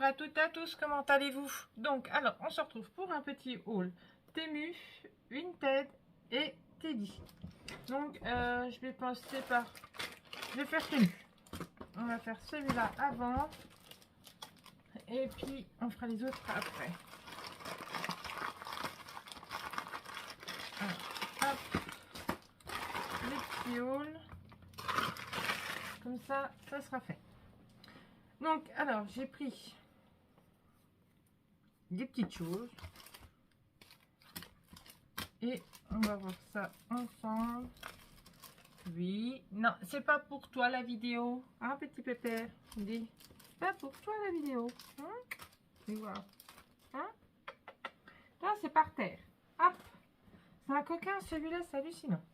Bonjour à toutes et à tous, comment allez-vous? Donc, alors, on se retrouve pour un petit haul Temu, Vinted et Teddy. Donc, je vais passer par... Je vais faire Temu. On va faire celui-là avant. Et puis, on fera les autres après. Alors, hop. Les petits hauls. Comme ça, ça sera fait. Donc, alors, j'ai pris des petites choses. Et on va voir ça ensemble. Oui. Non, c'est pas pour toi la vidéo. Hein, petit pépère? Dis. C'est pas pour toi la vidéo. Hein? Tu vois. Hein? Là, c'est par terre. Hop. C'est un coquin, celui-là, c'est hallucinant.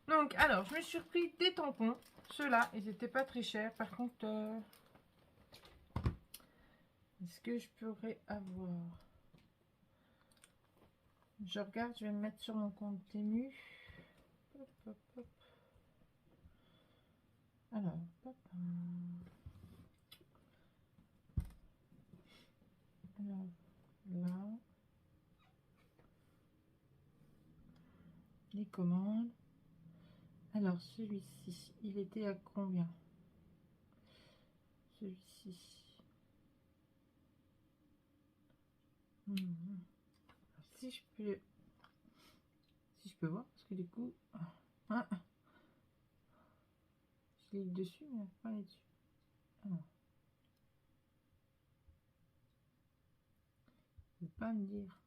Donc, alors, je me suis repris des tampons. Ceux-là, ils n'étaient pas très chers. Par contre, est-ce que je pourrais avoir... Je regarde, je vais me mettre sur mon compte Temu. Hop, hop, hop. Alors, hop. Alors, là. Les commandes. Alors, celui-ci, il était à combien? Celui-ci. Si je peux... Si je peux voir, parce que du coup... Ah, je l'ai dessus, mais pas les dessus. Alors. Je ne peux pas me dire.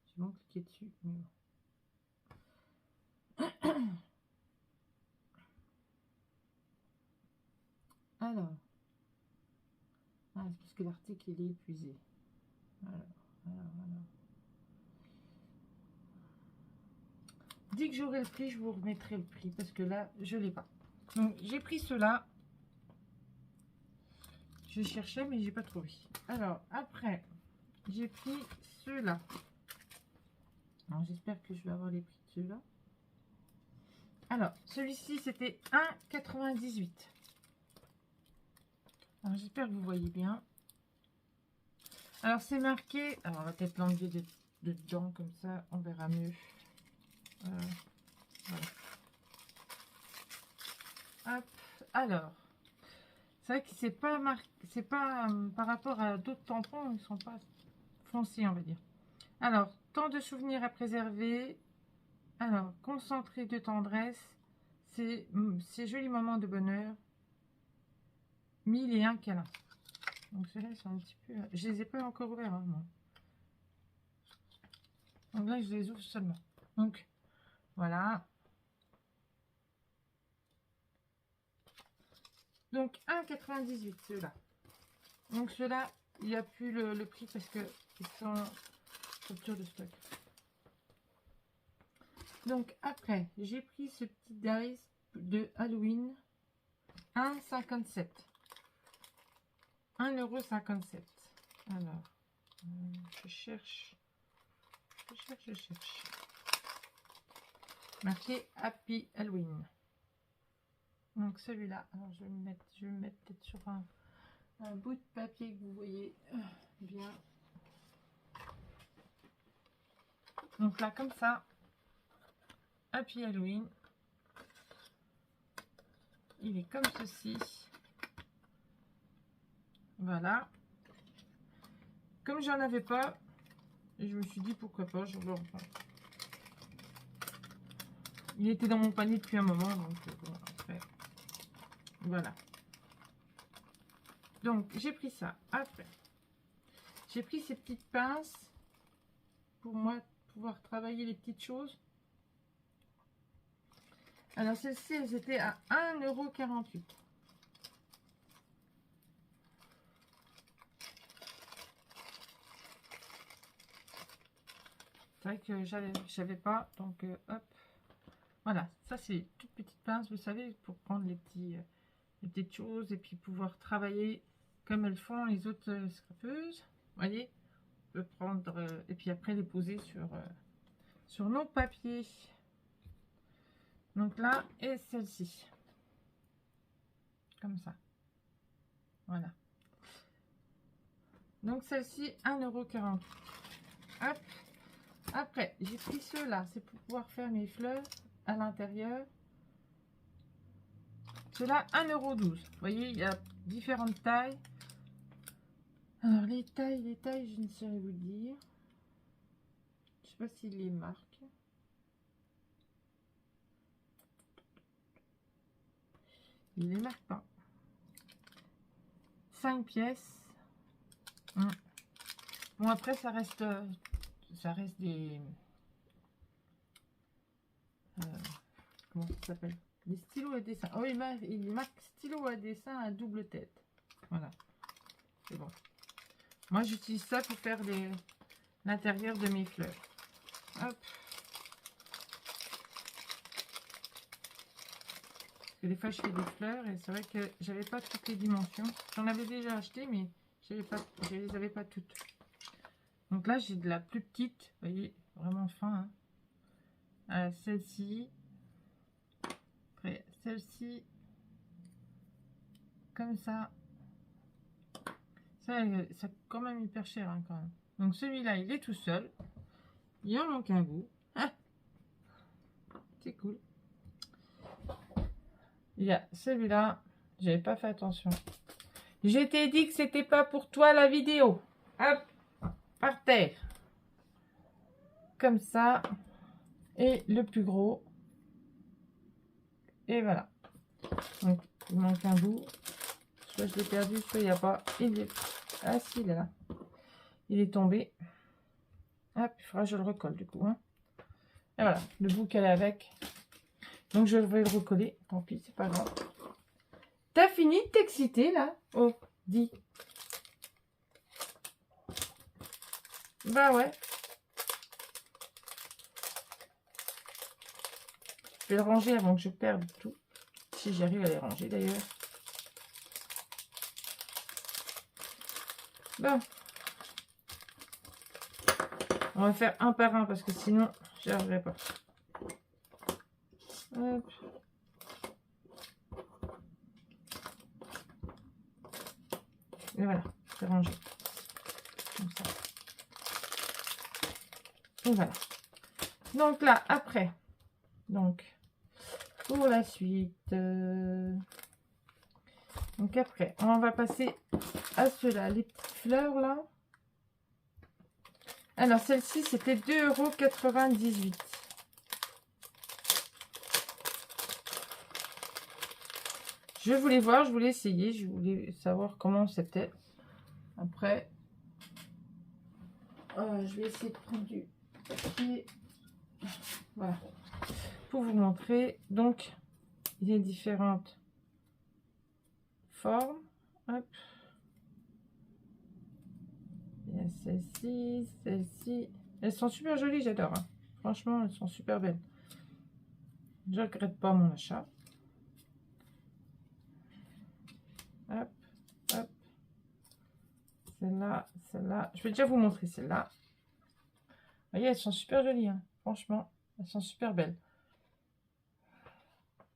J'ai bon cliqué dessus, mais bon. Alors. Ah, c'est parce que l'article, il est épuisé. Alors. Dès que j'aurai le prix, je vous remettrai le prix, parce que là, je ne l'ai pas. Donc, j'ai pris ceux-là. Je cherchais, mais j'ai pas trouvé. Alors, après, j'ai pris ceux-là. Alors, j'espère que je vais avoir les prix de ceux-là. Alors, celui-ci, c'était 1,98. Alors, j'espère que vous voyez bien. Alors, c'est marqué... Alors, on va peut-être l'enlever dedans, comme ça, on verra mieux. Voilà. Hop. Alors, c'est vrai que c'est pas marqué... C'est pas par rapport à d'autres tampons, ils sont pas foncés, on va dire. Alors, tant de souvenirs à préserver... Alors, concentré de tendresse, ces jolis moments de bonheur, 1001 câlins. Donc, ceux-là, ils sont un petit peu... Je les ai pas encore ouverts, hein, moi. Donc là, je les ouvre seulement. Donc, voilà. Donc, 1,98 ceux-là. Donc, ceux-là, il n'y a plus le prix parce qu'ils sont rupture de stock. Donc, après, j'ai pris ce petit dice de Halloween. 1,57. 1,57 €. Alors, je cherche. Marqué Happy Halloween. Donc celui-là, alors je vais me mettre peut-être sur un bout de papier que vous voyez bien. Donc là, comme ça, Happy Halloween. Il est comme ceci. Voilà. Comme j'en avais pas, je me suis dit pourquoi pas, je le reprends. Il était dans mon panier depuis un moment, donc bon, après. Voilà. Donc j'ai pris ça. Après, j'ai pris ces petites pinces pour moi pouvoir travailler les petites choses. Alors celles-ci, elles étaient à 1,48 €. C'est vrai que j'avais pas, donc hop. Voilà, ça c'est toutes petites pinces, vous savez, pour prendre les petites choses et puis pouvoir travailler comme elles font les autres scrapeuses. Vous voyez, on peut prendre et puis après les poser sur nos papiers. Donc là, et celle-ci. Comme ça. Voilà. Donc celle-ci, 1,40 €. Hop. Après, j'ai pris ceux-là. C'est pour pouvoir faire mes fleurs à l'intérieur. Ceux-là, 1,12 €. Vous voyez, il y a différentes tailles. Alors, les tailles, je ne saurais vous dire. Je sais pas s'il les marque. Il les marque pas. 5 pièces. Bon, après, ça reste des... comment ça s'appelle? Des stylos à dessin. Oh, il marque stylo à dessin à double tête. Voilà. C'est bon. Moi, j'utilise ça pour faire l'intérieur de mes fleurs. Hop. Parce que des fois, je fais des fleurs et c'est vrai que j'avais pas toutes les dimensions. J'en avais déjà acheté, mais je les avais pas toutes. Donc là, j'ai de la plus petite. Vous voyez, vraiment fin. Hein. Celle-ci. Après, celle-ci. Comme ça. Ça, c'est quand même hyper cher, hein, quand même. Donc celui-là, il est tout seul. Il en manque un bout. Ah, c'est cool. Il y a celui-là. J'avais pas fait attention. Je t'ai dit que c'était pas pour toi la vidéo. Hop, par terre. Comme ça. Et le plus gros. Et voilà. Donc, il manque un bout. Soit je l'ai perdu, soit il n'y a pas. Il est... Ah si, il est là. Il est tombé. Hop, il faudra que je le recolle du coup. Hein. Et voilà, le bout qu'elle est avec. Donc je vais le recoller. Tant pis, c'est pas grave. T'as fini de t'exciter là? Oh, dis. Bah ouais. Je vais le ranger avant que je perde tout. Si j'arrive à les ranger d'ailleurs. Bon. On va faire un par un parce que sinon, j'y arriverai pas. Hop. Et voilà, c'est rangé. Comme ça. Et voilà. Donc là, après. Donc, pour la suite. Donc après, on va passer à ceux-là. Les petites fleurs là. Alors, celle-ci, c'était 2,98 €. Je voulais voir, je voulais essayer, je voulais savoir comment c'était. Après, je vais essayer de prendre du papier. Voilà. Pour vous montrer. Donc, il y a différentes formes. Hop. Il y a celle-ci, celle-ci. Elles sont super jolies, j'adore. Hein. Franchement, elles sont super belles. Je regrette pas mon achat. Hop, hop. Celle-là, celle-là. Je vais déjà vous montrer celle-là. Vous voyez, elles sont super jolies. Hein. Franchement, elles sont super belles.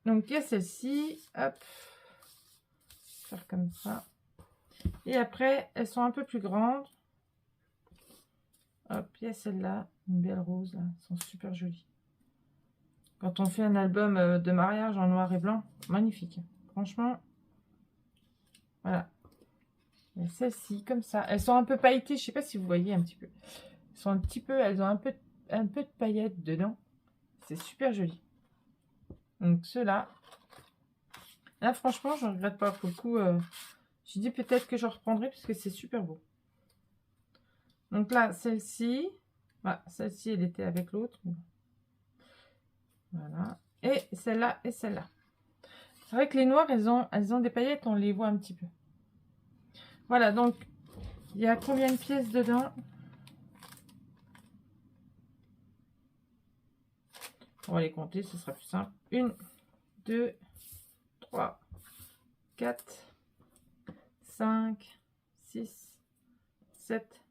Donc, il y a celle-ci. Hop. Faire comme ça. Et après, elles sont un peu plus grandes. Hop, il y a celle-là. Une belle rose, là. Elles sont super jolies. Quand on fait un album de mariage en noir et blanc, magnifique. Franchement, voilà. Il y a celle-ci, comme ça. Elles sont un peu pailletées. Je ne sais pas si vous voyez un petit peu. Elles sont un petit peu, elles ont un peu de paillettes dedans. C'est super joli. Donc ceux-là. Là, franchement, je ne regrette pas. Pour le coup, je dis peut-être que je reprendrai parce que c'est super beau. Donc là, celle-ci. Bah, celle-ci, elle était avec l'autre. Voilà. Et celle-là et celle-là. C'est vrai que les noires, elles ont des paillettes, on les voit un petit peu. Voilà, donc, il y a combien de pièces dedans? On va les compter, ce sera plus simple. 1, 2, 3, 4, 5, 6, 7,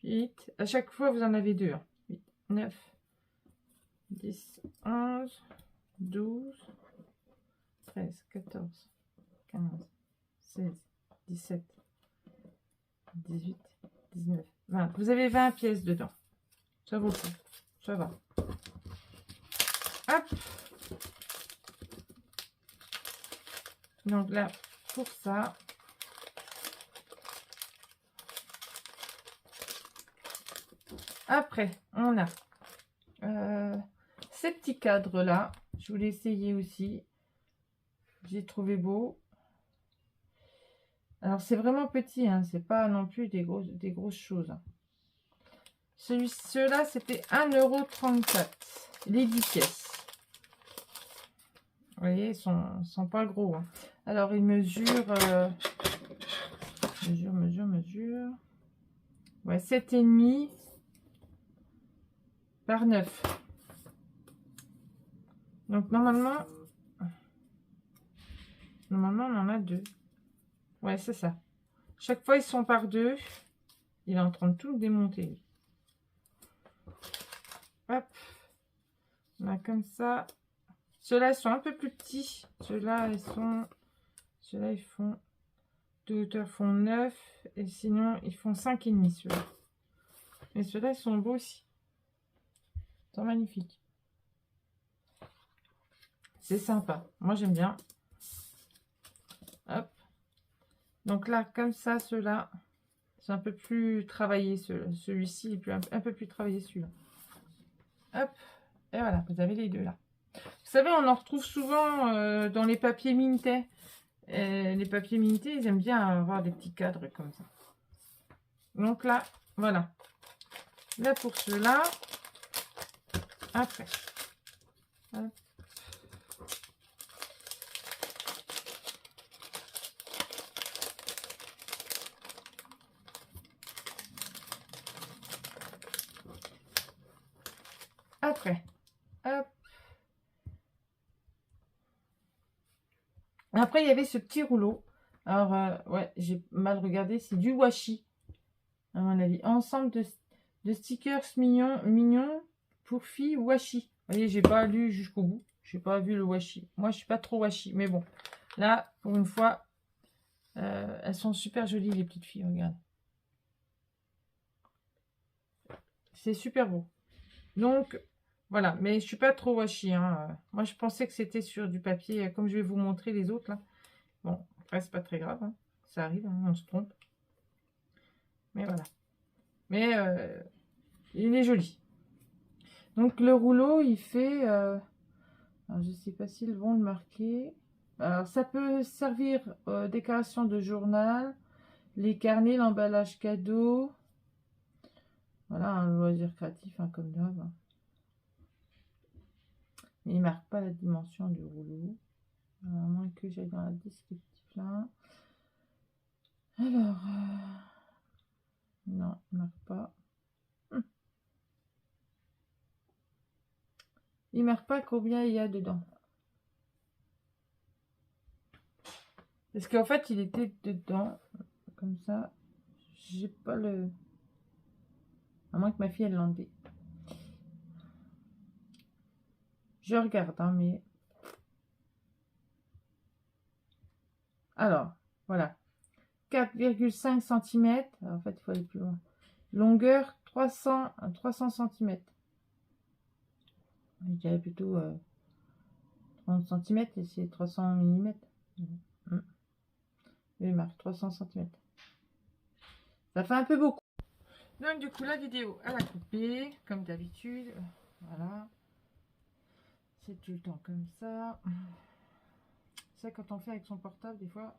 8. À chaque fois, vous en avez deux. 8, 9, 10, 11, 12, 13, 14, 15, 16, 17, 18, 19, 20. Vous avez 20 pièces dedans. Ça vaut le coup. Ça va. Hop. Donc là, pour ça, après, on a ces petits cadres là. Je voulais essayer aussi. J'ai trouvé beau. Alors, c'est vraiment petit, hein, c'est pas non plus des grosses choses. Ceux-là, c'était 1,34 €. Les 10 pièces. Vous voyez, ils sont pas gros. Hein. Alors, ils mesurent... mesure. Ouais, 7,5 par 9. Donc, normalement, on en a 2. Ouais, c'est ça. Chaque fois, ils sont par 2. Il est en train de tout démonter. Hop. Là, comme ça. Ceux-là, ils sont un peu plus petits. Ceux-là, ils font... De hauteur, font 9. Et sinon, ils font 5,5 ceux-là. Mais ceux-là, ils sont beaux aussi. Ils sont magnifiques. C'est sympa. Moi, j'aime bien. Hop. Donc là, comme ça, ceux-là, c'est un peu plus travaillé. Celui-ci est un peu plus travaillé, celui-là. Hop. Et voilà, vous avez les deux là. Vous savez, on en retrouve souvent dans les papiers Minté. Les papiers Minté, ils aiment bien avoir des petits cadres comme ça. Donc là, voilà. Là, pour ceux-là, après. Hop. Après, hop. Après, il y avait ce petit rouleau. Alors, ouais, j'ai mal regardé. C'est du washi, à mon avis. Ensemble de stickers mignons pour filles washi. Vous voyez, j'ai pas lu jusqu'au bout. J'ai pas vu le washi. Moi, je suis pas trop washi. Mais bon, là, pour une fois, elles sont super jolies, les petites filles. Regarde. C'est super beau. Donc, voilà, mais je suis pas trop washi. Hein. Moi, je pensais que c'était sur du papier, comme je vais vous montrer les autres. Là. Bon, après, c'est pas très grave. Hein. Ça arrive, hein, on se trompe. Mais voilà. Mais il est joli. Donc, le rouleau, il fait... alors, je sais pas s'ils vont le marquer. Alors, ça peut servir décoration de journal, les carnets, l'emballage cadeau. Voilà, un loisir créatif, hein, comme d'hab. Hein. Mais il ne marque pas la dimension du rouleau. Alors, à moins que j'aille dans la descriptif là. Alors, non, il ne marque pas. Il ne marque pas combien il y a dedans. Parce qu'en fait, il était dedans, comme ça. J'ai pas le... À moins que ma fille, elle l'enlève. Je regarde, hein, mais... Alors, voilà. 4,5 cm. En fait, il faut aller plus loin. Longueur, 300 cm. Je dirais plutôt 30 cm et c'est 300 mm. Il marque 300 cm. Ça fait un peu beaucoup. Donc, du coup, la vidéo, elle a coupé, comme d'habitude. Voilà. C'est tout le temps comme ça. Ça, quand on fait avec son portable, des fois,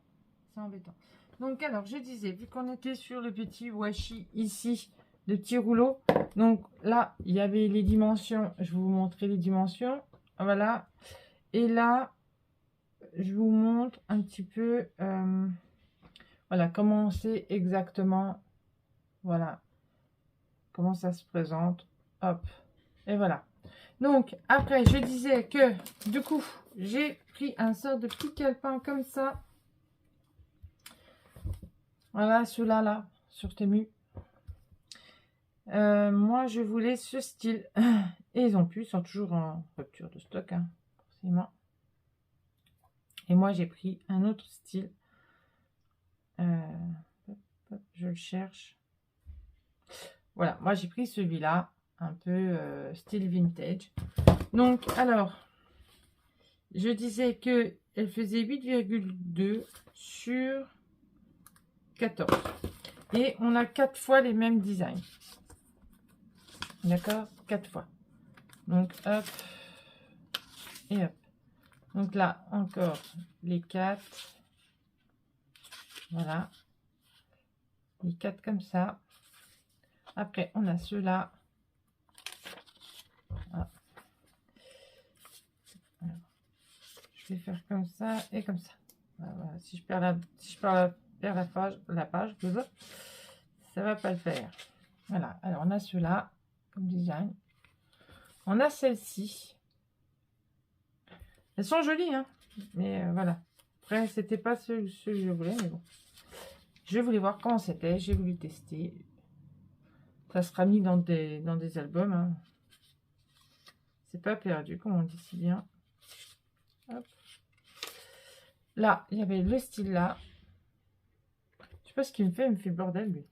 c'est embêtant. Donc, alors, je disais, vu qu'on était sur le petit washi ici, le petit rouleau. Donc, là, il y avait les dimensions. Je vais vous montrer les dimensions. Voilà. Et là, je vous montre un petit peu, voilà, comment c'est exactement, voilà, comment ça se présente. Hop. Et voilà. Donc, après, je disais que, du coup, j'ai pris un sort de petit calepin comme ça. Voilà, celui-là, là, sur Temu. Moi, je voulais ce style. Et ils ont pu, ils sont toujours en rupture de stock, hein, forcément. Et moi, j'ai pris un autre style. Hop, hop, je le cherche. Voilà, moi j'ai pris celui-là, un peu style vintage. Donc, alors, je disais que elle faisait 8,2 sur 14. Et on a 4 fois les mêmes designs. D'accord? 4 fois. Donc, hop. Et hop. Donc là, encore les 4. Voilà. Les 4 comme ça. Après, on a ceux-là. Ah. Je vais faire comme ça et comme ça. Voilà. Si je perds la page, ça va pas le faire. Voilà. Alors, on a ceux-là comme design. On a celle-ci. Elles sont jolies, hein. Mais voilà. Après, c'était pas ce que je voulais, mais bon. Je voulais voir comment c'était. J'ai voulu tester. Ça sera mis dans des albums. Hein. C'est pas perdu, comme on dit si bien. Hop. Là, il y avait le style là. Je sais pas ce qu'il me fait. Il me fait le bordel, lui.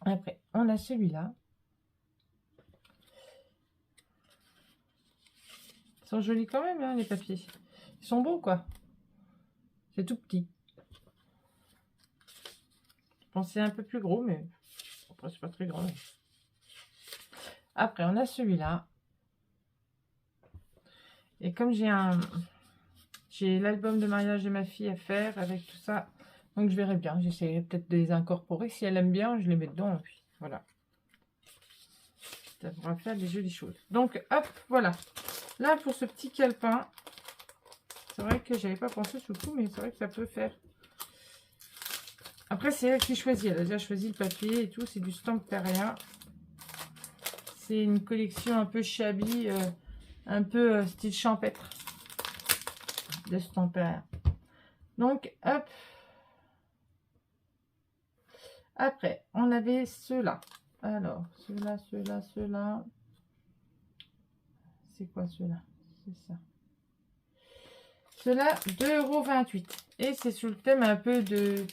Après, on a celui-là. Ils sont jolis quand même, hein, les papiers. Ils sont beaux, quoi. C'est tout petit. Je pensais un peu plus gros, mais après, c'est pas très grand. Après, on a celui-là. Et comme j'ai l'album de mariage de ma fille à faire avec tout ça, donc je verrai bien. J'essaierai peut-être de les incorporer. Si elle aime bien, je les mets dedans. Et puis voilà. Ça pourra faire des jolies choses. Donc, hop, voilà. Là, pour ce petit calepin, c'est vrai que j'avais pas pensé sur le coup, mais c'est vrai que ça peut faire. Après, c'est elle qui choisit. Elle a déjà choisi le papier et tout. C'est du Stamperia. C'est une collection un peu shabby, un peu style champêtre de Stamperia. Donc, hop. Après, on avait ceux-là. Alors, ceux-là. C'est quoi ceux-là? C'est ça. Ceux-là, 2,28 €. Et c'est sur le thème un peu de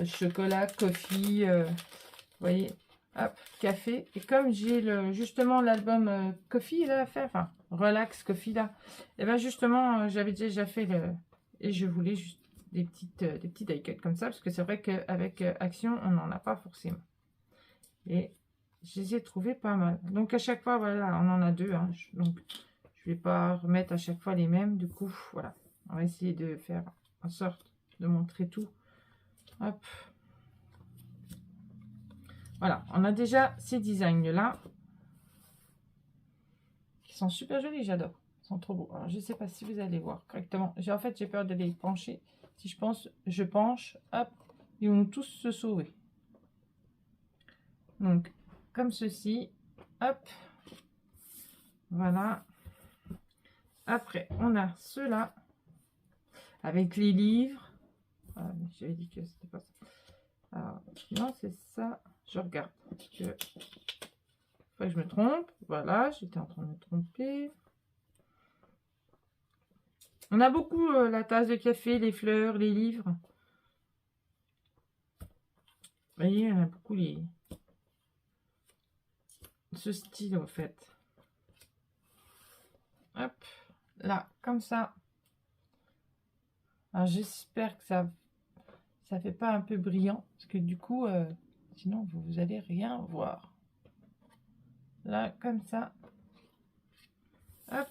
chocolat, coffee, vous voyez, hop, café. Et comme j'ai justement l'album coffee là à faire, enfin, relax coffee là, et bien justement, j'avais déjà fait et je voulais juste des petits die cuts comme ça, parce que c'est vrai qu'avec Action, on n'en a pas forcément. Et je les ai trouvés pas mal. Donc à chaque fois, voilà, on en a deux. Hein, donc je vais pas remettre à chaque fois les mêmes. Du coup, voilà. On va essayer de faire en sorte de montrer tout. Hop. Voilà, on a déjà ces designs-là. Qui sont super jolis, j'adore. Ils sont trop beaux. Alors, je ne sais pas si vous allez voir correctement. En fait, j'ai peur de les pencher. Si je penche, hop, ils vont tous se sauver. Donc, comme ceci, hop, voilà. Après, on a ceux-là, avec les livres. Ah, j'avais dit que c'était pas ça. Alors, non, c'est ça. Je regarde. Faut que je me trompe. Voilà, j'étais en train de me tromper. On a beaucoup la tasse de café, les fleurs, les livres. Vous voyez, on a beaucoup ce style en fait. Hop, là, comme ça. Alors j'espère que ça fait pas un peu brillant, parce que du coup, sinon vous allez rien voir. Là, comme ça. Hop.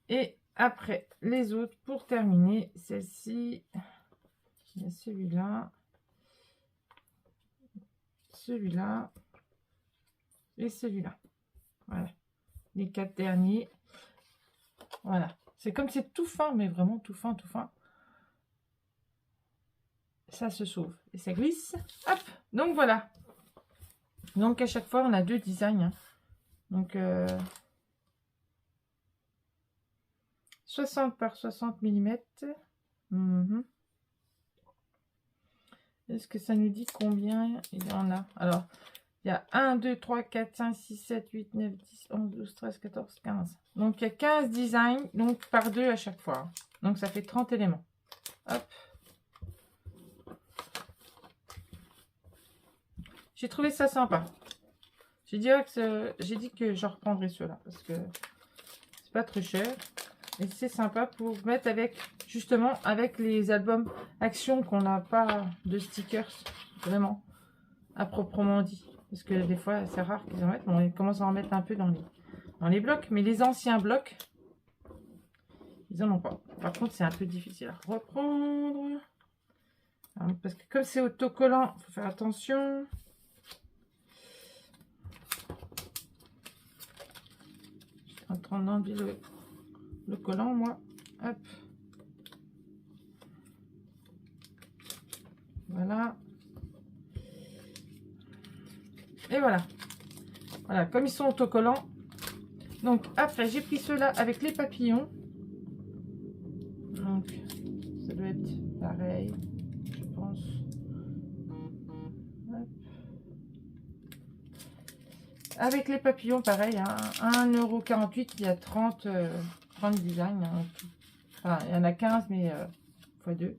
Et après, les autres, pour terminer, celle-ci, il y a celui-là, celui-là, et celui-là. Voilà. Les 4 derniers. Voilà. C'est comme c'est tout fin, mais vraiment tout fin, tout fin. Ça se sauve. Et ça glisse. Hop. Donc voilà. Donc à chaque fois, on a deux designs. Hein. Donc 60 par 60 mm. Est-ce que ça nous dit combien il y en a? Alors, Il y a 1, 2, 3, 4, 5, 6, 7, 8, 9, 10, 11, 12, 13, 14, 15. Donc, il y a 15 designs, donc par 2 à chaque fois. Donc, ça fait 30 éléments. Hop. J'ai trouvé ça sympa. J'ai dit que j'en reprendrai ceux-là parce que c'est pas très cher. Et c'est sympa pour mettre avec, justement, avec les albums Action qu'on n'a pas de stickers, vraiment, à proprement dit. Parce que des fois, c'est rare qu'ils en mettent. Bon, ils commencent à en mettre un peu dans les blocs. Mais les anciens blocs, ils en ont pas. Par contre, c'est un peu difficile à reprendre. Alors, parce que comme c'est autocollant, il faut faire attention. Je suis en train d'enlever le collant, moi. Hop. Voilà. Et voilà. Voilà, comme ils sont autocollants. Donc, après, j'ai pris ceux-là avec les papillons. Donc, ça doit être pareil, je pense. Hop. Avec les papillons, pareil, hein, 1,48 €, il y a 30 designs. Hein, enfin, il y en a 15, mais x 2.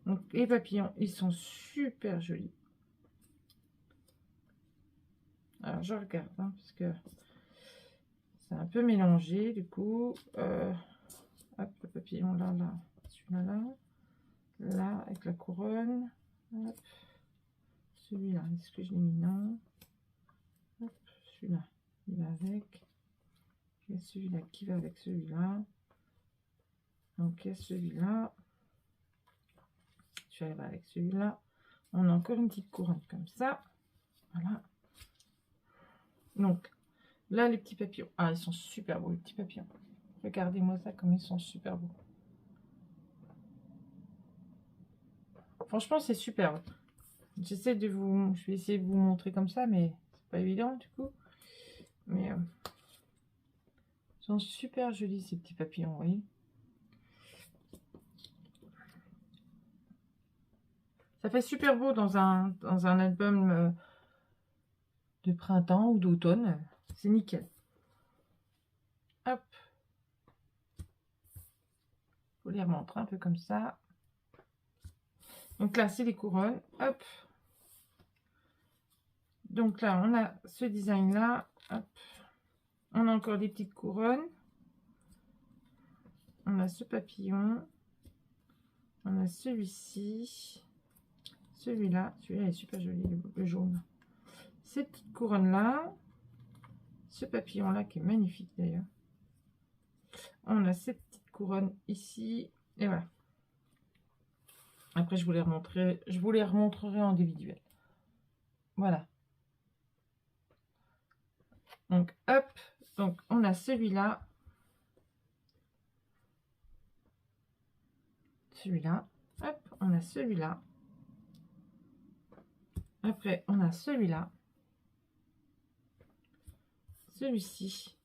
Donc, les papillons, ils sont super jolis. Alors, je regarde, hein, parce que c'est un peu mélangé, du coup. Hop, le papillon, là, celui-là, là, avec la couronne. Hop. Celui-là, est-ce que je l'ai mis? Non. Hop, celui-là, il va avec. Il y a celui-là qui va avec celui-là. Donc, il y a celui-là. Celui-là va avec celui-là. On a encore une petite couronne comme ça. Voilà. Donc, là, les petits papillons. Ah, ils sont super beaux, les petits papillons. Regardez-moi ça, comme ils sont super beaux. Franchement, c'est superbe. Je vais essayer de vous montrer comme ça, mais c'est pas évident, du coup. Mais ils sont super jolis, ces petits papillons, vous voyez. Ça fait super beau dans un album de printemps ou d'automne. C'est nickel. Hop. Faut les remontrer un peu comme ça. Donc là, c'est les couronnes. Hop. Donc là, on a ce design-là. Hop. On a encore des petites couronnes. On a ce papillon. On a celui-ci. Celui-là. Celui-là est super joli, le jaune. Ces petites couronnes-là. Ce papillon-là qui est magnifique d'ailleurs. On a cette petite couronne ici. Et voilà. Après, je vous les remontrerai en individuel. Voilà. Donc, hop. Donc, on a celui-là. Celui-là. Hop. On a celui-là. Après, on a celui-là. Celui-ci.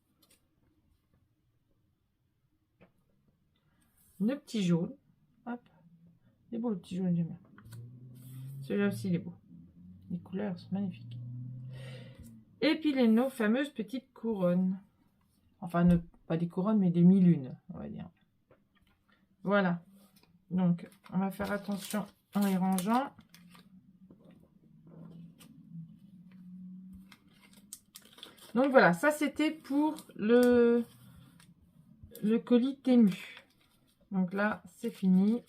Le petit jaune. Hop. Il est beau le petit jaune, j'aime bien. Celui-là aussi, il est beau. Les couleurs sont magnifiques. Et puis nos fameuses petites couronnes. Enfin, pas des couronnes, mais des mi-lunes, on va dire. Voilà. Donc, on va faire attention en les rangeant. Donc voilà, ça c'était pour le colis Temu. Donc là, c'est fini.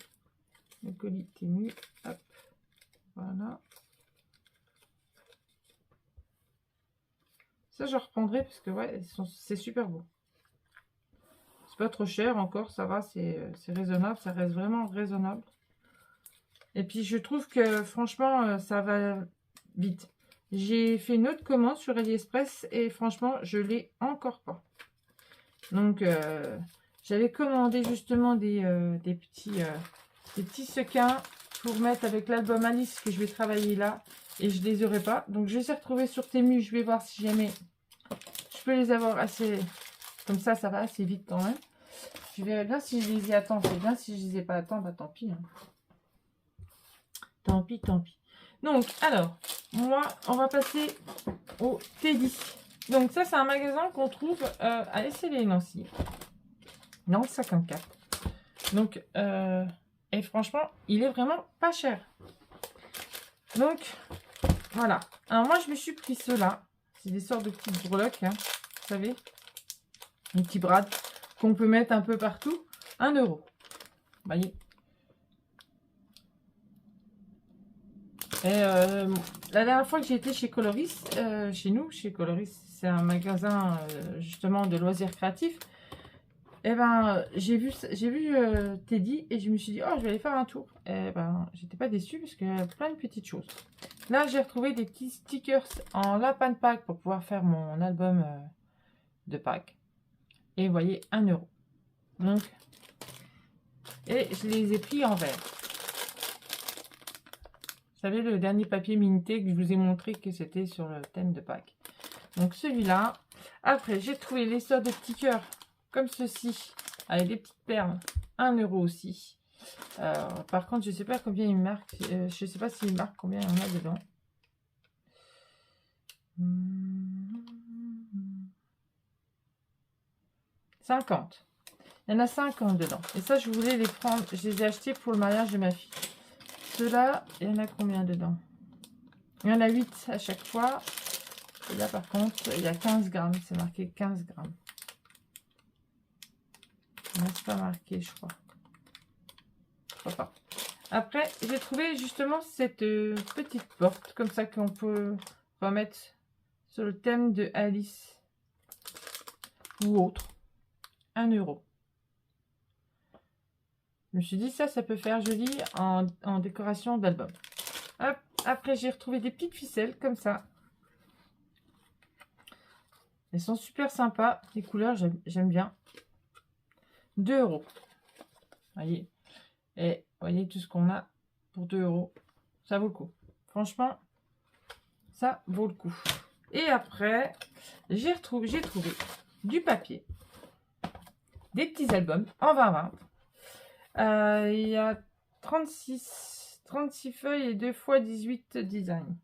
Le colis Temu. Hop. Voilà. Ça, je reprendrai parce que ouais, c'est super beau. C'est pas trop cher encore, ça va, c'est raisonnable. Ça reste vraiment raisonnable. Et puis, je trouve que franchement, ça va vite. J'ai fait une autre commande sur AliExpress et franchement, je l'ai encore pas. Donc, j'avais commandé justement des petits sequins pour mettre avec l'album Alice que je vais travailler là. Et je les aurai pas. Donc, je les ai retrouvés sur Temu. Je vais voir si jamais je peux les avoir assez... Comme ça, ça va assez vite quand même. Je verrai bien si je les ai attends. C'est bien. Si je les ai pas attends, bah tant pis. Hein. Tant pis, tant pis. Donc, alors, moi, on va passer au Teddy. Donc ça, c'est un magasin qu'on trouve à Essey-les-Nancy, dans le 54. Donc, et franchement, il est vraiment pas cher. Donc, voilà. Alors moi, je me suis pris ceux-là. C'est des sortes de petites breloques, hein, vous savez. Des petits brades qu'on peut mettre un peu partout. 1 €. Vous voyez. Et la dernière fois que j'ai été chez Coloris, chez nous, chez Coloris, c'est un magasin justement de loisirs créatifs. Et ben j'ai vu Teddy et je me suis dit, oh, je vais aller faire un tour. Et ben j'étais pas déçue parce qu'il y a plein de petites choses. Là, j'ai retrouvé des petits stickers en lapin de Pâques pour pouvoir faire mon album de Pâques. Et vous voyez, 1 €. Donc, et je les ai pris en vert. Vous savez, le dernier papier minté que je vous ai montré que c'était sur le thème de Pâques. Donc celui-là. Après, j'ai trouvé les sortes de petits cœurs comme ceci, avec des petites perles. 1 € aussi. Par contre, je ne sais pas combien il marque. Je ne sais pas s'il marque combien il y en a dedans. 50. Il y en a 50 dedans. Et ça, je voulais les prendre. Je les ai achetés pour le mariage de ma fille. Ceux-là, il y en a combien dedans? Il y en a 8 à chaque fois. Et là, par contre, il y a 15 grammes. C'est marqué 15 grammes. Mais c'est pas marqué, je crois. Je crois pas. Après, j'ai trouvé justement cette petite porte, comme ça, qu'on peut remettre sur le thème de Alice ou autre. 1 €. Je me suis dit, ça peut faire joli en décoration d'album. Hop. Après, j'ai retrouvé des petites ficelles comme ça. Elles sont super sympas. Les couleurs, j'aime bien. 2 €. Voyez. Et voyez tout ce qu'on a pour 2 €. Ça vaut le coup. Franchement, ça vaut le coup. Et après, j'ai trouvé du papier. Des petits albums en 20-20. Il y a 36 feuilles et 2 fois 18 designs.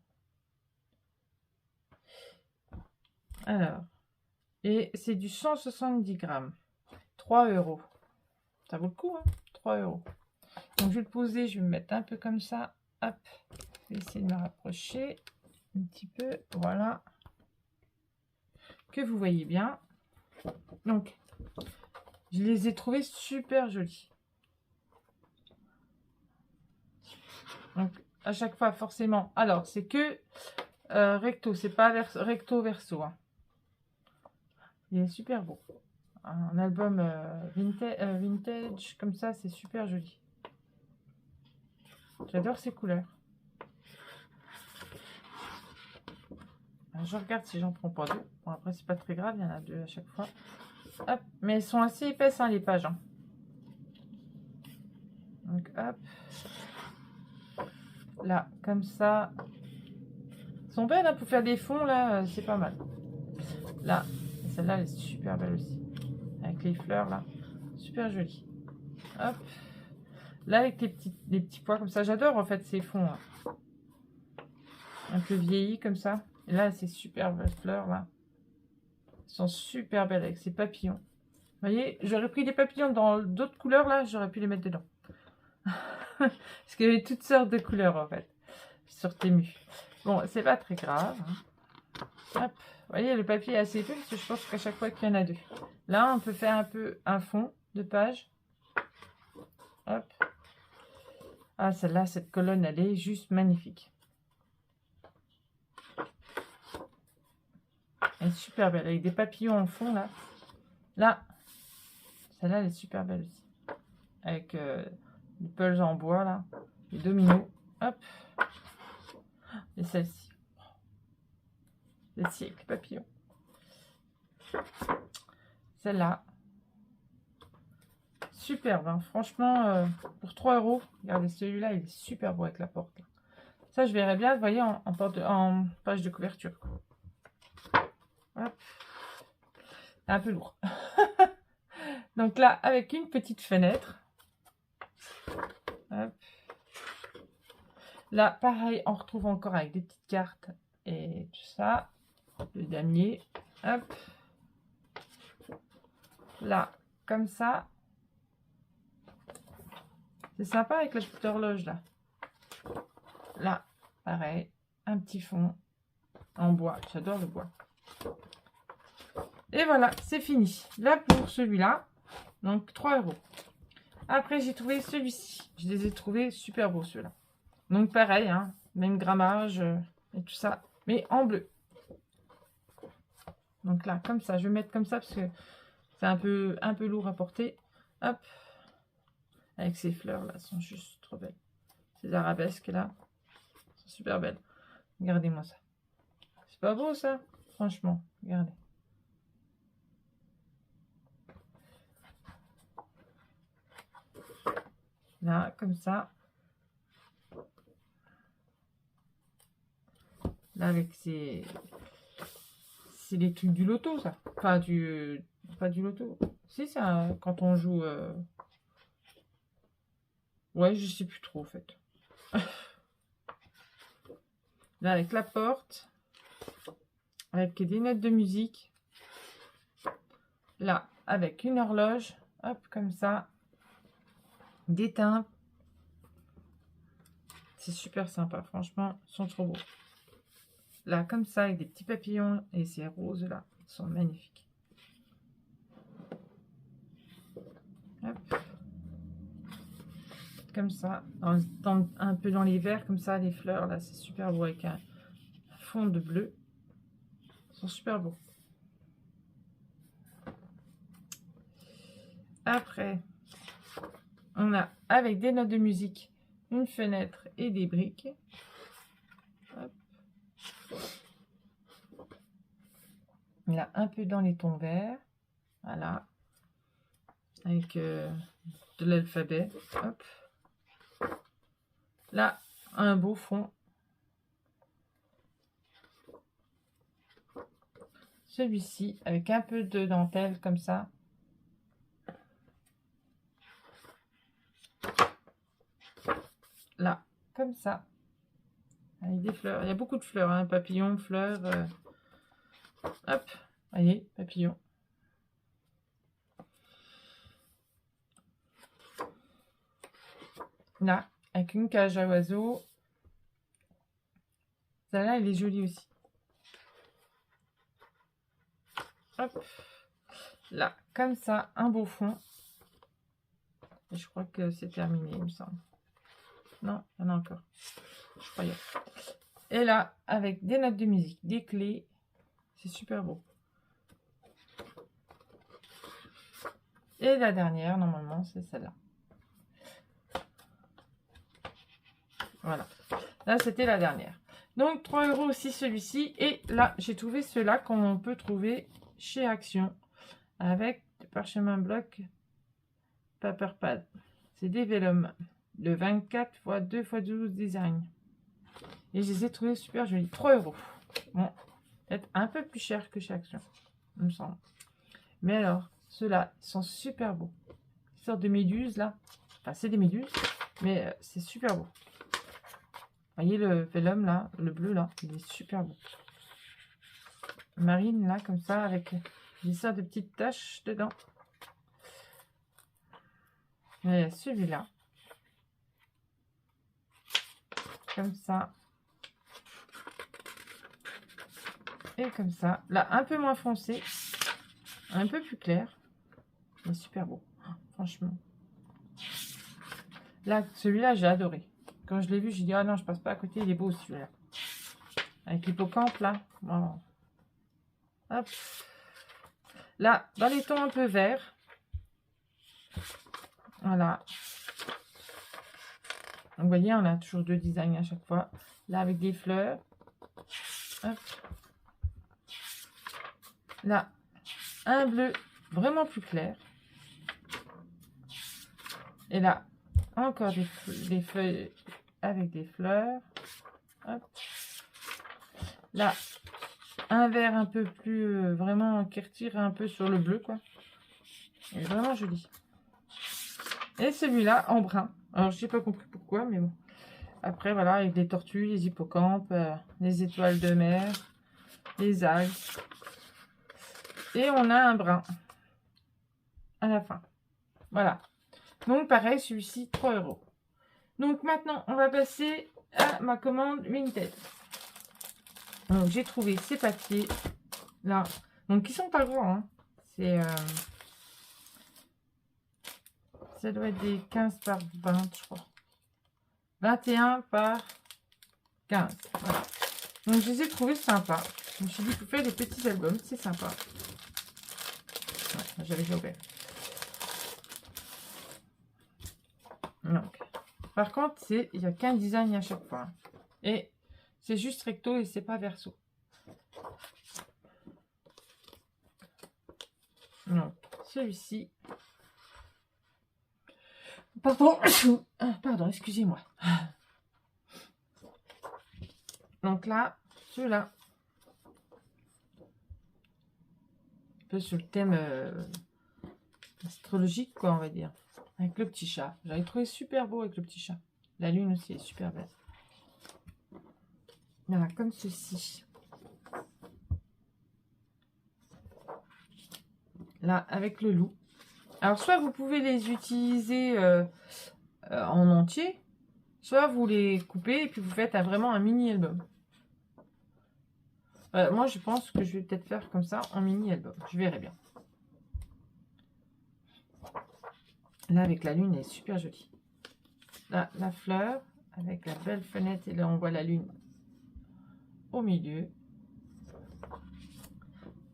Alors, et c'est du 170 grammes. 3 €. Ça vaut le coup, hein, 3 €. Donc, je vais le poser, je vais me mettre un peu comme ça. Hop, je vais essayer de me rapprocher un petit peu. Voilà. Que vous voyez bien. Donc, je les ai trouvés super jolis. Donc, à chaque fois, forcément. Alors, c'est que recto, c'est pas recto verso. Hein. Il est super beau. Un album vintage, comme ça, c'est super joli. J'adore ces couleurs. Alors, je regarde si j'en prends pas deux. Bon, après, c'est pas très grave, il y en a 2 à chaque fois. Hop, mais elles sont assez épaisses, hein, les pages. Hein. Donc, hop. Là, comme ça. Elles sont belles, hein, pour faire des fonds, là, c'est pas mal. Là, celle-là, elle est super belle aussi. Avec les fleurs, là. Super jolie. Hop. Là, avec les petits pois comme ça. J'adore, en fait, ces fonds. Là. Un peu vieillis, comme ça. Et là, ces super belles fleurs, là. Elles sont super belles avec ces papillons. Vous voyez, j'aurais pris des papillons dans d'autres couleurs, là. J'aurais pu les mettre dedans. Parce qu'il y avait toutes sortes de couleurs, en fait. Sur Temu. Bon, c'est pas très grave. Hein. Hop. Vous voyez, le papier est assez épais parce que je pense qu'à chaque fois qu'il y en a 2. Là, on peut faire un peu un fond de page. Hop. Ah, celle-là, cette colonne, elle est juste magnifique. Elle est super belle, avec des papillons en fond, là. Là, celle-là, elle est super belle aussi. Avec les pulls en bois, là. Les dominos. Hop. Et celle-ci. Celle-ci avec les papillons. Celle-là. Superbe, hein. Franchement, pour 3 €. Regardez, celui-là, il est super beau avec la porte. Là. Ça, je verrais bien, vous voyez, en page de couverture. Hop. Un peu lourd. Donc là, avec une petite fenêtre. Hop. Là, pareil, on retrouve encore avec des petites cartes et tout ça. le damier. Hop. Là, comme ça. C'est sympa avec la petite horloge là. Là, pareil, un petit fond en bois. J'adore le bois. Et voilà, c'est fini. Là pour celui-là, donc 3 €. Après, j'ai trouvé celui-ci. Je les ai trouvés super beaux ceux-là. Donc pareil, hein, même grammage et tout ça, mais en bleu. Donc là, comme ça, je vais mettre comme ça parce que c'est un peu lourd à porter. Hop. Avec ces fleurs là, elles sont juste trop belles. Ces arabesques là, sont super belles. Regardez-moi ça. C'est pas beau ça? Franchement, regardez. Là, comme ça. Là, avec ces... C'est les trucs du loto, ça. Enfin, pas du loto. Si, ça, quand on joue... Ouais, je sais plus trop, en fait. Là, avec la porte. Avec des notes de musique. Là, avec une horloge. Hop, comme ça. Des timbres. C'est super sympa, franchement, ils sont trop beaux. Là, comme ça, avec des petits papillons et ces roses là, ils sont magnifiques. Hop. Comme ça, un peu dans les verts, comme ça, les fleurs là, c'est super beau avec un fond de bleu. Ils sont super beaux. Après, on a avec des notes de musique, une fenêtre et des briques. Hop. Là, un peu dans les tons verts. Voilà. Avec de l'alphabet. Hop. Là, un beau fond. Celui-ci, avec un peu de dentelle comme ça. Là, comme ça. Avec des fleurs. Il y a beaucoup de fleurs, hein. Papillons, fleurs. Hop, voyez, papillons. Là, avec une cage à oiseaux. Celle-là, elle est jolie aussi. Hop. Là, comme ça, un beau fond. Et je crois que c'est terminé, il me semble. Non, il y en a encore. Je croyais. Et là, avec des notes de musique, des clés. C'est super beau. Et la dernière, normalement, c'est celle-là. Voilà. Là, c'était la dernière. Donc, 3 € aussi celui-ci. Et là, j'ai trouvé ceux-là qu'on peut trouver chez Action. Avec du parchemin bloc paper pad. C'est des vélums de 24 x 2 x 12 design. Et je les ai trouvés super jolis. 3 €. Bon, peut-être un peu plus cher que chez Action, il me semble. Mais alors, ceux-là, ils sont super beaux. Une sorte de méduse, là. Enfin, c'est des méduses, mais c'est super beau. Vous voyez le vélum, là, le bleu, là, il est super beau. Marine, là, comme ça, avec des sortes de petites taches dedans. Et celui-là. Comme ça. Et comme ça. Là, un peu moins foncé. Un peu plus clair. Mais super beau. Franchement. Là, celui-là, j'ai adoré. Quand je l'ai vu, j'ai dit, ah non, je passe pas à côté. Il est beau, celui-là. Avec l'hippocampe, là. Wow. Hop. Là, dans les tons un peu verts. Voilà. Donc, vous voyez, on a toujours 2 designs à chaque fois. Là, avec des fleurs. Hop. Là, un bleu vraiment plus clair. Et là, encore des feuilles avec des fleurs. Hop. Là, un vert un peu plus... vraiment qui retire un peu sur le bleu, quoi. Il est vraiment joli. Et celui-là, en brun. Alors, je n'ai pas compris pourquoi, mais bon. Après, voilà, avec des tortues, les hippocampes, les étoiles de mer. les algues. Et on a un brun à la fin. Voilà. Donc pareil, celui-ci, 3 €. Donc maintenant, on va passer à ma commande Vinted. Donc j'ai trouvé ces papiers là. Donc ils sont pas grands. Hein. C'est ça doit être des 15 par 20, je crois. 21 par 15. Voilà. Donc je les ai trouvés sympas. Je me suis dit, pour faire des petits albums, c'est sympa. Ouais, j'avais déjà ouvert. Donc, par contre, il n'y a qu'un design à chaque fois. Et c'est juste recto et c'est pas verso. Donc, celui-ci. Pardon, pardon, excusez-moi. Donc là, celui-là. Un peu sur le thème astrologique, quoi, on va dire. Avec le petit chat. J'avais trouvé super beau avec le petit chat. La lune aussi est super belle. Voilà, comme ceci. Là, avec le loup. Alors, soit vous pouvez les utiliser en entier, soit vous les coupez et puis vous faites vraiment un mini-album. Moi, je pense que je vais peut-être faire comme ça en mini-album. Je verrai bien. Là, avec la lune, elle est super jolie. Là, la fleur, avec la belle fenêtre, et là, on voit la lune au milieu.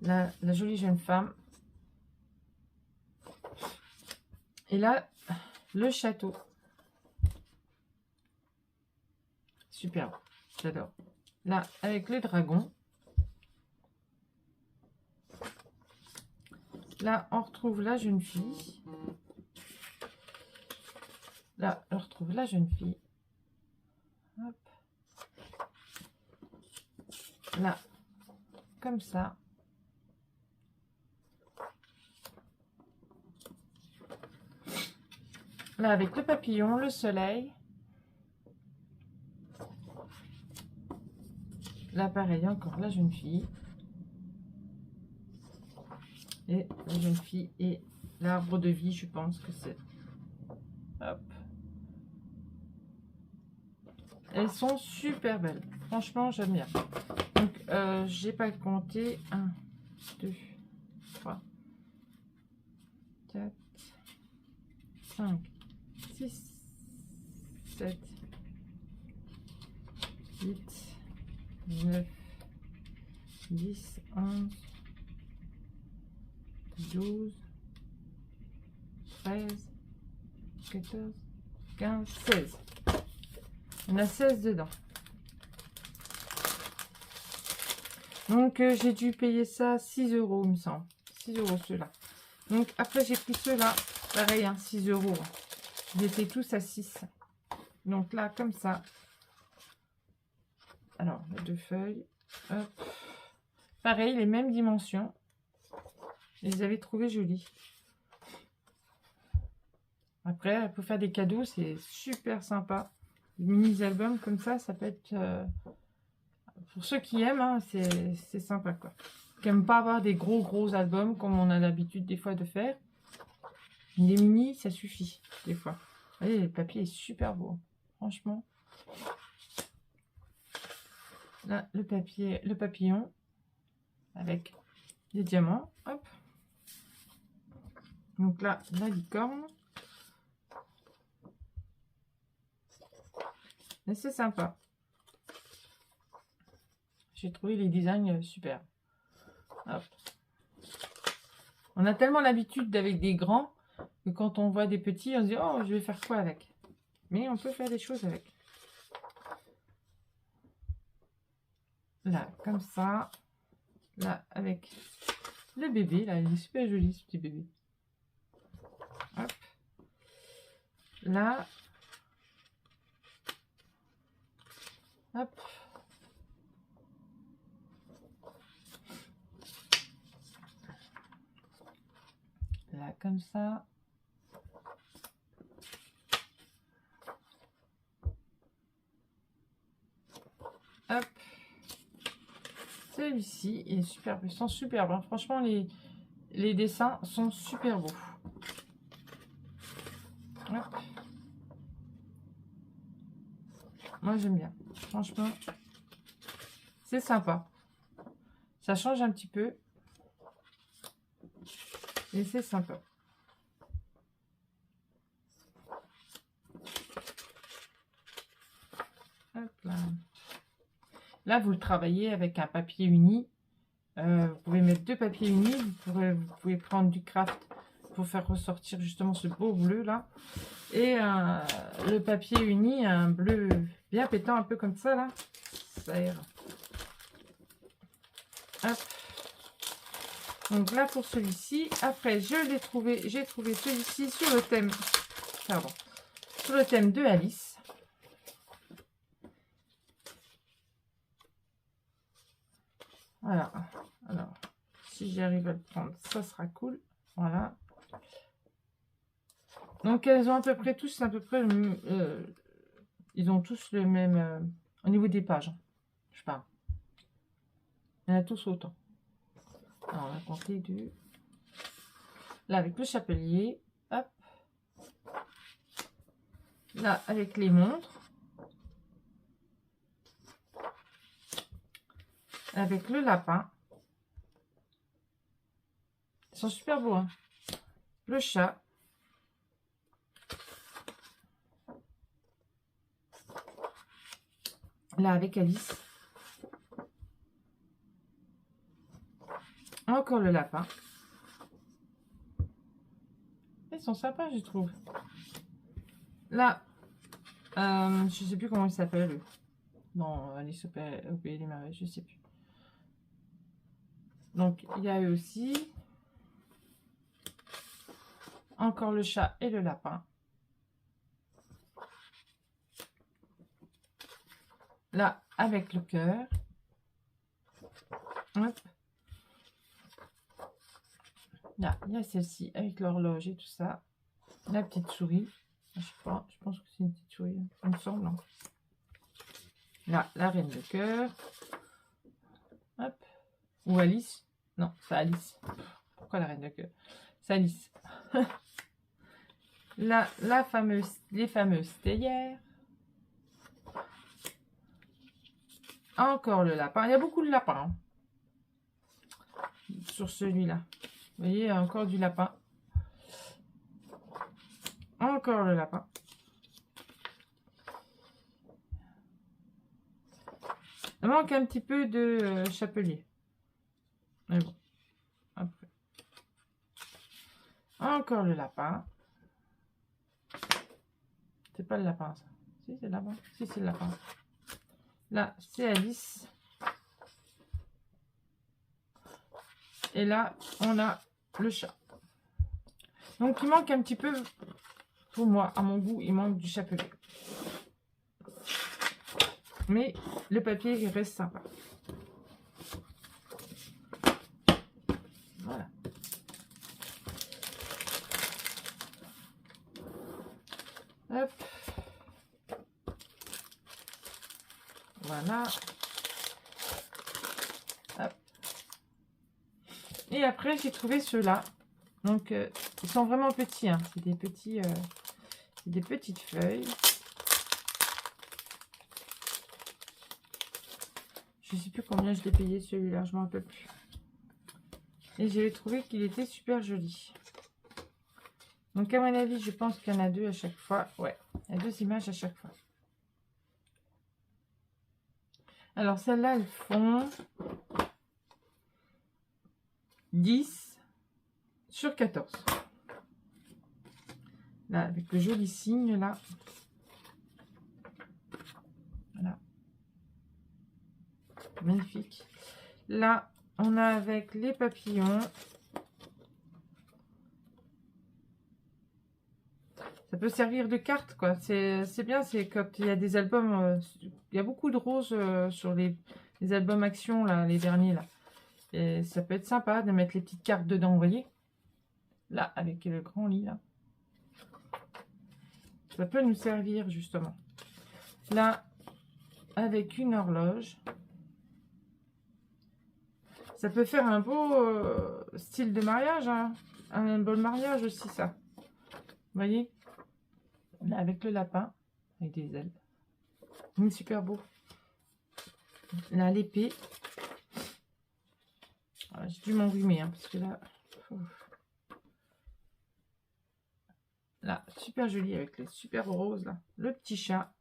Là, la jolie jeune femme. Et là, le château. Super, j'adore. Là, avec le dragon. Là, on retrouve la jeune fille. Là, on retrouve la jeune fille. Hop. Là, comme ça. Là, avec le papillon, le soleil. Là, pareil, encore la jeune fille. Et la jeune fille et l'arbre de vie, je pense que c'est. Hop. Elles sont super belles. Franchement, j'aime bien. Donc, j'ai pas compté. 1, 2, 3, 4, 5, 6, 7, 8, 9, 10, 11, 12, 13, 14, 15, 16. On a 16 dedans. Donc, j'ai dû payer ça 6 €, il me semble. 6 € ceux-là. Donc, après, j'ai pris ceux-là. Pareil, hein, 6 €. Ils étaient tous à 6. Donc là, comme ça. Alors, les 2 feuilles. Hop. Pareil, les mêmes dimensions. Je les avais trouvées jolies. Après, pour faire des cadeaux, c'est super sympa. Des mini-albums comme ça peut être... pour ceux qui aiment, hein, c'est sympa, quoi. Qui n'aiment pas avoir des gros albums, comme on a l'habitude des fois de faire. Des mini, ça suffit, des fois. Vous voyez, le papier est super beau. Franchement. Là, le papillon. Avec des diamants. Hop. Donc là, la licorne. Et c'est sympa. J'ai trouvé les designs super. Hop. On a tellement l'habitude d'avec des grands que quand on voit des petits, on se dit, oh, je vais faire quoi avec? Mais on peut faire des choses avec. Là, comme ça. Là, avec le bébé. Là, il est super joli, ce petit bébé. Hop. Là. Hop. Là, comme ça. Hop. Celui-ci est super beau. Ils sont super beaux. Franchement, les dessins sont super beaux. Hop. Moi, j'aime bien. Franchement, c'est sympa. Ça change un petit peu. Et c'est sympa. Hop là. Là, vous le travaillez avec un papier uni. Vous pouvez mettre 2 papiers unis. Vous pouvez prendre du craft pour faire ressortir justement ce beau bleu là. Et le papier uni, un bleu bien pétant, un peu comme ça là. Ça ira. Hop. Donc là pour celui-ci. Après, j'ai trouvé celui-ci sur le thème. Pardon. Sur le thème de Alice. Voilà. Alors, si j'arrive à le prendre, ça sera cool. Voilà. Donc, elles ont à peu près tous, ils ont tous le même, au niveau des pages, je parle. Il y en a tous autant. Alors, on va compter 2. Là, avec le chapelier. Hop. Là, avec les montres. Avec le lapin. Ils sont super beaux, hein. Le chat. Là, avec Alice. Encore le lapin. Ils sont sympas, je trouve. Là, je sais plus comment il s'appelle. Non, Alice au Pays des Merveilles, je sais plus. Donc, il y a eux aussi. Encore le chat et le lapin. Là, avec le cœur. Hop. Là, il y a celle-ci avec l'horloge et tout ça. La petite souris. Je sais pas, je pense que c'est une petite souris. Il me semble. Hein. Là, la reine de cœur. Hop. Ou Alice. Non, c'est Alice. Pourquoi la reine de cœur? C'est Alice. Là, les fameuses théières. Encore le lapin. Il y a beaucoup de lapins. Hein, sur celui-là. Vous voyez, il y a encore du lapin. Encore le lapin. Il manque un petit peu de chapelier. Mais bon. Après. Encore le lapin. C'est pas le lapin, ça. Si, c'est le lapin. Si, c'est le lapin. Là, c'est Alice. Et là, on a le chat. Donc, il manque un petit peu, pour moi, à mon goût, il manque du chapelier. Mais le papier, il reste sympa. Voilà. Hop. Voilà. Hop. Et après, j'ai trouvé ceux-là. Donc, ils sont vraiment petits. Hein. C'est des petits, des petites feuilles. Je ne sais plus combien je l'ai payé celui-là. Je ne m'en rappelle plus. Et j'ai trouvé qu'il était super joli. Donc, à mon avis, je pense qu'il y en a 2 à chaque fois. Ouais, il y a 2 images à chaque fois. Alors, celles-là, elles font 10 sur 14. Là, avec le joli signe, là. Voilà. Magnifique. Là, on a avec les papillons. Ça peut servir de carte, quoi. C'est bien, c'est quand il y a des albums... il y a beaucoup de roses sur les albums action, là, les derniers, là. Et ça peut être sympa de mettre les petites cartes dedans, vous voyez. Là, avec le grand lit, là. Ça peut nous servir, justement. Là, avec une horloge. Ça peut faire un beau style de mariage, hein. Un beau mariage aussi, ça. Vous voyez? Là, avec le lapin, avec des ailes. Super beau. Là, l'épée. J'ai dû m'enrhumer, hein, parce que là... Là, super joli avec les super roses, là. Le petit chat.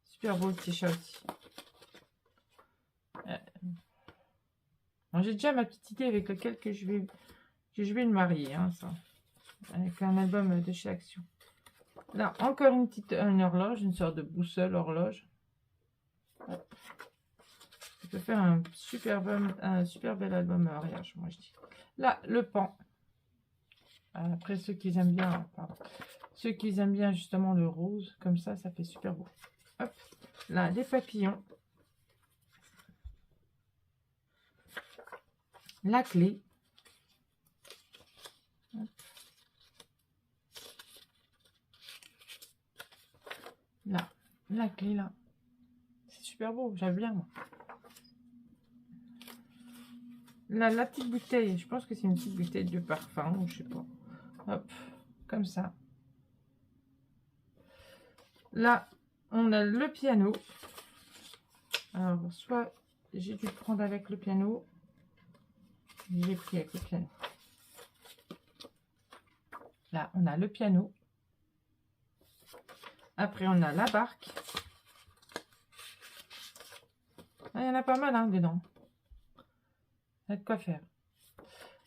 Super beau, le petit chat aussi. J'ai déjà ma petite idée avec laquelle que je vais le marier, hein, ça. Avec un album de chez Action. Là, encore une horloge, une sorte de boussole horloge. Hop. Ça peut faire un super bel album mariage, moi je dis. Là, le pan. Après, ceux qui aiment bien, pardon. Ceux qui aiment bien justement le rose, comme ça fait super beau. Hop. Là, des papillons. La clé. Hop. Là, la clé là. C'est super beau, j'aime bien moi. Là, la petite bouteille, je pense que c'est une petite bouteille de parfum, ou je sais pas. Hop, comme ça. Là, on a le piano. Alors, soit j'ai dû le prendre avec le piano. J'ai pris avec le piano. Là, on a le piano. Après, on a la barque. Ah, il y en a pas mal hein, dedans. Il y a de quoi faire.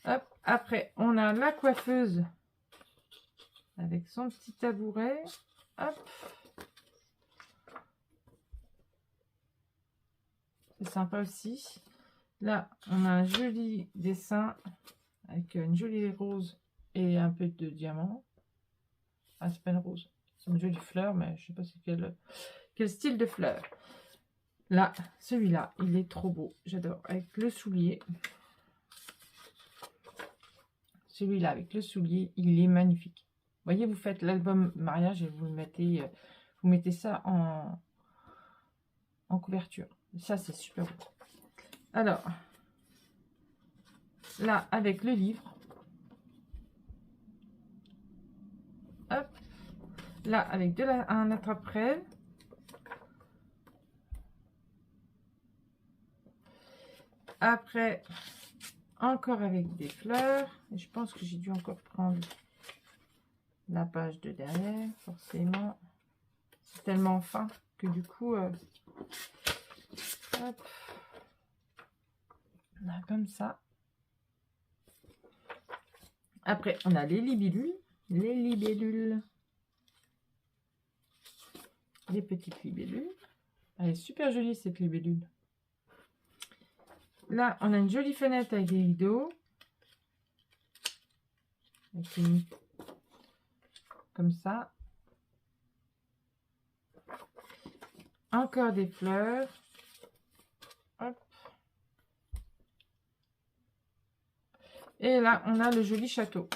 Hop. Après, on a la coiffeuse avec son petit tabouret. Hop. C'est sympa aussi. Là, on a un joli dessin avec une jolie rose et un peu de diamant. Ah, c'est pas une rose. C'est une jolie fleur, mais je sais pas c'est quel style de fleur. Là, celui-là, il est trop beau. J'adore. Avec le soulier. Celui-là, avec le soulier, il est magnifique. Vous voyez, vous faites l'album mariage et vous mettez ça en couverture. Ça, c'est super beau. Alors, là, avec le livre. Hop. Là, avec un attrape-rêve. Après, encore avec des fleurs. Et je pense que j'ai dû encore prendre la page de derrière, forcément. C'est tellement fin que du coup... hop. Là, comme ça. Après, on a les libellules. Les libellules. Les petites libellules. Elle est super jolie, cette libellule. Là, on a une jolie fenêtre avec des rideaux. Comme ça. Encore des fleurs. Hop. Et là, on a le joli château.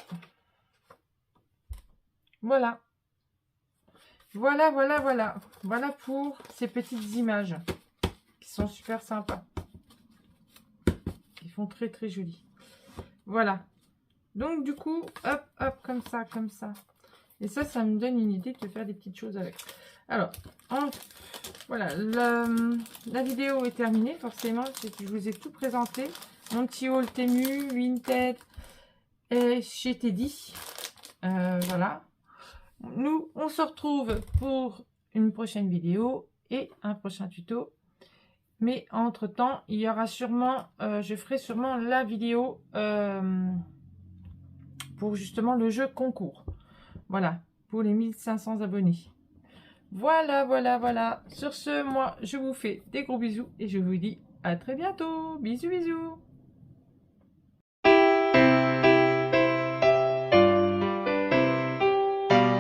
Voilà. Voilà, voilà, voilà. Voilà pour ces petites images qui sont super sympas. Ils font très, très jolis. Voilà. Donc, du coup, hop, hop, comme ça, comme ça. Et ça me donne une idée de faire des petites choses avec. Alors, voilà, la vidéo est terminée, forcément. Je vous ai tout présenté. Mon petit haul Temu, Vinted et chez Teddy. Voilà. Nous, on se retrouve pour une prochaine vidéo et un prochain tuto. Mais entre-temps, il y aura sûrement, je ferai sûrement la vidéo pour justement le jeu concours. Voilà, pour les 1500 abonnés. Voilà, voilà, voilà. Sur ce, moi, je vous fais des gros bisous et je vous dis à très bientôt. Bisous, bisous.